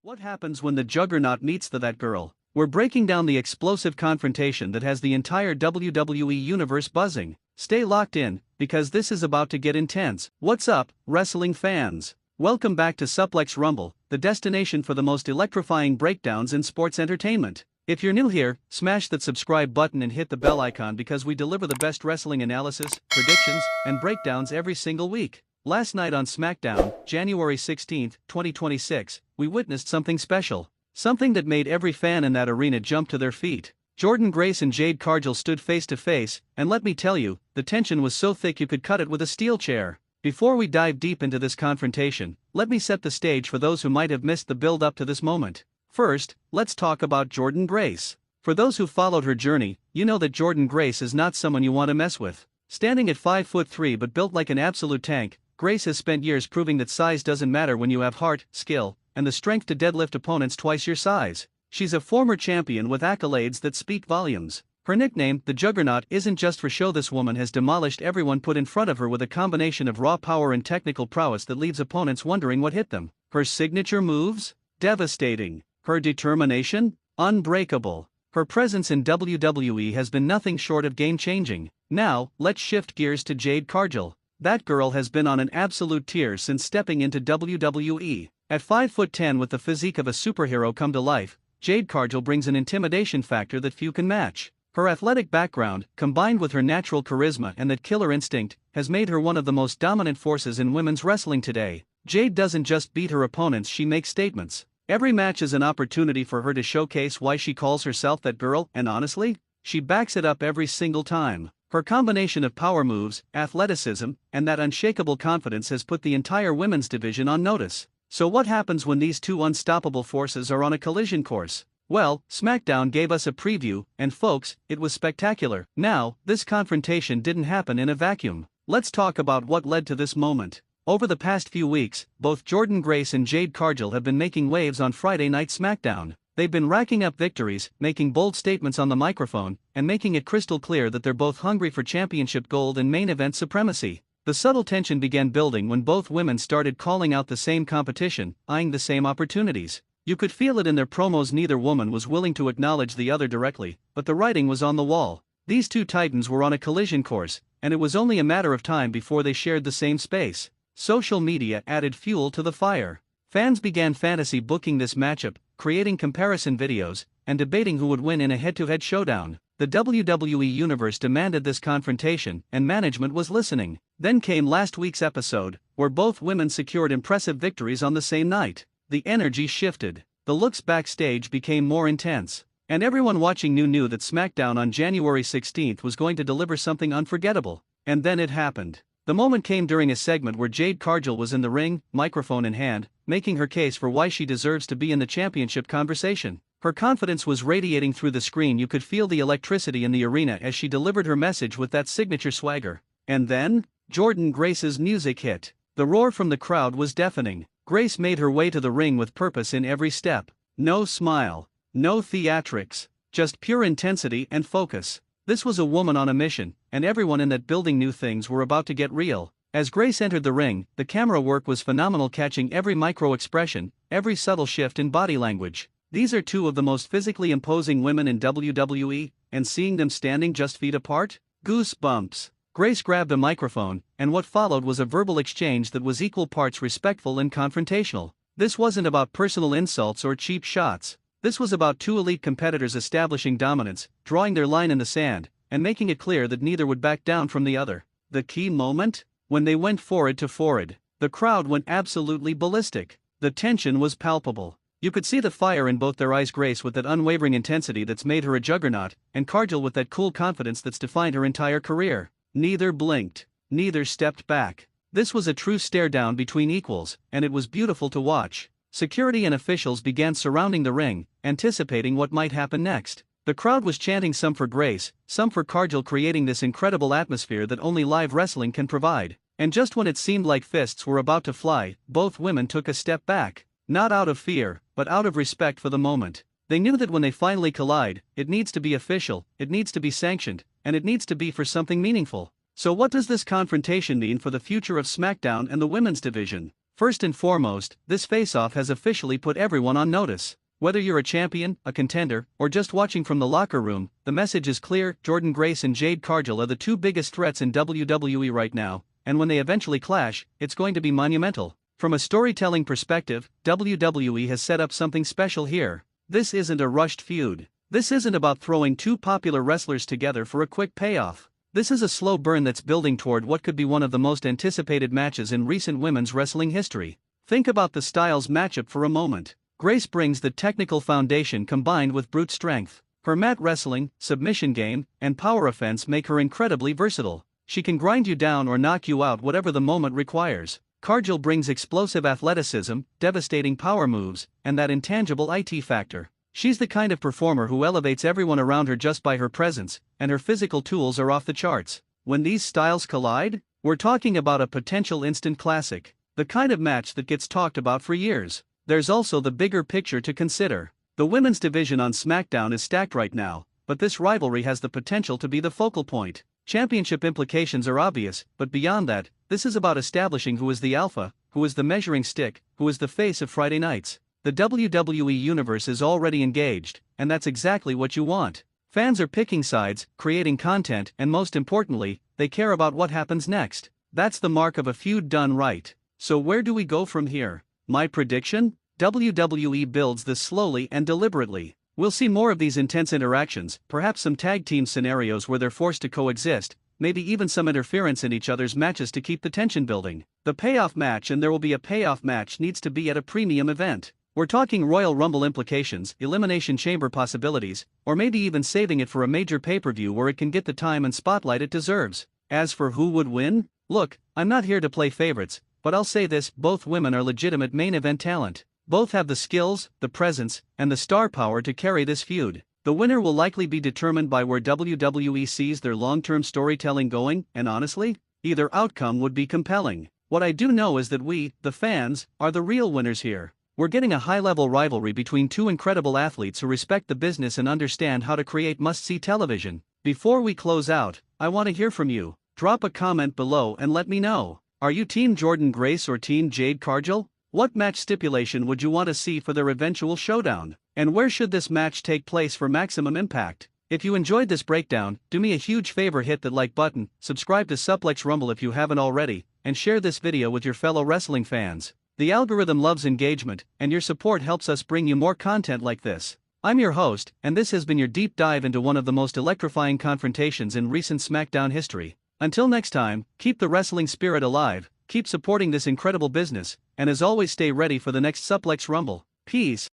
What happens when the juggernaut meets that girl? We're breaking down the explosive confrontation that has the entire WWE universe buzzing. Stay locked in, because this is about to get intense. What's up, wrestling fans? Welcome back to Suplex Rumble, the destination for the most electrifying breakdowns in sports entertainment. If you're new here, smash that subscribe button and hit the bell icon because we deliver the best wrestling analysis, predictions, and breakdowns every single week. Last night on SmackDown, January 16, 2026, we witnessed something special. Something that made every fan in that arena jump to their feet. Jordynne Grace and Jade Cargill stood face to face, and let me tell you, the tension was so thick you could cut it with a steel chair. Before we dive deep into this confrontation, let me set the stage for those who might have missed the build up to this moment. First, let's talk about Jordynne Grace. For those who followed her journey, you know that Jordynne Grace is not someone you want to mess with. Standing at 5'3" but built like an absolute tank, Grace has spent years proving that size doesn't matter when you have heart, skill, and the strength to deadlift opponents twice your size. She's a former champion with accolades that speak volumes. Her nickname, the Juggernaut, isn't just for show. This woman has demolished everyone put in front of her with a combination of raw power and technical prowess that leaves opponents wondering what hit them. Her signature moves? Devastating. Her determination? Unbreakable. Her presence in WWE has been nothing short of game-changing. Now, let's shift gears to Jade Cargill. That girl has been on an absolute tear since stepping into WWE. At 5'10" with the physique of a superhero come to life, Jade Cargill brings an intimidation factor that few can match. Her athletic background, combined with her natural charisma and that killer instinct, has made her one of the most dominant forces in women's wrestling today. Jade doesn't just beat her opponents, she makes statements. Every match is an opportunity for her to showcase why she calls herself that girl, and honestly, she backs it up every single time. Her combination of power moves, athleticism, and that unshakable confidence has put the entire women's division on notice. So what happens when these two unstoppable forces are on a collision course? Well, SmackDown gave us a preview, and folks, it was spectacular. Now, this confrontation didn't happen in a vacuum. Let's talk about what led to this moment. Over the past few weeks, both Jordynne Grace and Jade Cargill have been making waves on Friday Night SmackDown. They've been racking up victories, making bold statements on the microphone, and making it crystal clear that they're both hungry for championship gold and main event supremacy. The subtle tension began building when both women started calling out the same competition, eyeing the same opportunities. You could feel it in their promos. Neither woman was willing to acknowledge the other directly, but the writing was on the wall. These two titans were on a collision course, and it was only a matter of time before they shared the same space. Social media added fuel to the fire. Fans began fantasy booking this matchup, creating comparison videos, and debating who would win in a head-to-head showdown. The WWE Universe demanded this confrontation, and management was listening. Then came last week's episode, where both women secured impressive victories on the same night. The energy shifted. The looks backstage became more intense. And everyone watching knew that SmackDown on January 16 was going to deliver something unforgettable. And then it happened. The moment came during a segment where Jade Cargill was in the ring, microphone in hand, making her case for why she deserves to be in the championship conversation. Her confidence was radiating through the screen. You could feel the electricity in the arena as she delivered her message with that signature swagger. And then, Jordynne Grace's music hit. The roar from the crowd was deafening. Grace made her way to the ring with purpose in every step. No smile, no theatrics, just pure intensity and focus. This was a woman on a mission, and everyone in that building knew things were about to get real. As Grace entered the ring, the camera work was phenomenal, catching every micro-expression, every subtle shift in body language. These are two of the most physically imposing women in WWE, and seeing them standing just feet apart? Goosebumps. Grace grabbed a microphone, and what followed was a verbal exchange that was equal parts respectful and confrontational. This wasn't about personal insults or cheap shots. This was about two elite competitors establishing dominance, drawing their line in the sand, and making it clear that neither would back down from the other. The key moment? When they went forehead to forehead. The crowd went absolutely ballistic. The tension was palpable. You could see the fire in both their eyes. Grace with that unwavering intensity that's made her a juggernaut, and Cargill with that cool confidence that's defined her entire career. Neither blinked. Neither stepped back. This was a true stare-down between equals, and it was beautiful to watch. Security and officials began surrounding the ring, anticipating what might happen next. The crowd was chanting, some for Grace, some for Cargill, creating this incredible atmosphere that only live wrestling can provide. And just when it seemed like fists were about to fly, both women took a step back. Not out of fear, but out of respect for the moment. They knew that when they finally collide, it needs to be official, it needs to be sanctioned, and it needs to be for something meaningful. So what does this confrontation mean for the future of SmackDown and the women's division? First and foremost, this face-off has officially put everyone on notice. Whether you're a champion, a contender, or just watching from the locker room, the message is clear: Jordynne Grace and Jade Cargill are the two biggest threats in WWE right now, and when they eventually clash, it's going to be monumental. From a storytelling perspective, WWE has set up something special here. This isn't a rushed feud. This isn't about throwing two popular wrestlers together for a quick payoff. This is a slow burn that's building toward what could be one of the most anticipated matches in recent women's wrestling history. Think about the Styles matchup for a moment. Grace brings the technical foundation combined with brute strength. Her mat wrestling, submission game, and power offense make her incredibly versatile. She can grind you down or knock you out whatever the moment requires. Cargill brings explosive athleticism, devastating power moves, and that intangible IT factor. She's the kind of performer who elevates everyone around her just by her presence, and her physical tools are off the charts. When these styles collide, we're talking about a potential instant classic, the kind of match that gets talked about for years. There's also the bigger picture to consider. The women's division on SmackDown is stacked right now, but this rivalry has the potential to be the focal point. Championship implications are obvious, but beyond that, this is about establishing who is the alpha, who is the measuring stick, who is the face of Friday nights. The WWE Universe is already engaged, and that's exactly what you want. Fans are picking sides, creating content, and most importantly, they care about what happens next. That's the mark of a feud done right. So where do we go from here? My prediction? WWE builds this slowly and deliberately. We'll see more of these intense interactions, perhaps some tag team scenarios where they're forced to coexist, maybe even some interference in each other's matches to keep the tension building. The payoff match, and there will be a payoff match, needs to be at a premium event. We're talking Royal Rumble implications, Elimination Chamber possibilities, or maybe even saving it for a major pay-per-view where it can get the time and spotlight it deserves. As for who would win? Look, I'm not here to play favorites, but I'll say this: both women are legitimate main event talent. Both have the skills, the presence, and the star power to carry this feud. The winner will likely be determined by where WWE sees their long-term storytelling going, and honestly, either outcome would be compelling. What I do know is that we, the fans, are the real winners here. We're getting a high-level rivalry between two incredible athletes who respect the business and understand how to create must-see television. Before we close out, I want to hear from you. Drop a comment below and let me know. Are you Team Jordynne Grace or Team Jade Cargill? What match stipulation would you want to see for their eventual showdown? And where should this match take place for maximum impact? If you enjoyed this breakdown, do me a huge favor: hit that like button, subscribe to Suplex Rumble if you haven't already, and share this video with your fellow wrestling fans. The algorithm loves engagement, and your support helps us bring you more content like this. I'm your host, and this has been your deep dive into one of the most electrifying confrontations in recent SmackDown history. Until next time, keep the wrestling spirit alive, keep supporting this incredible business, and as always, stay ready for the next Suplex Rumble. Peace.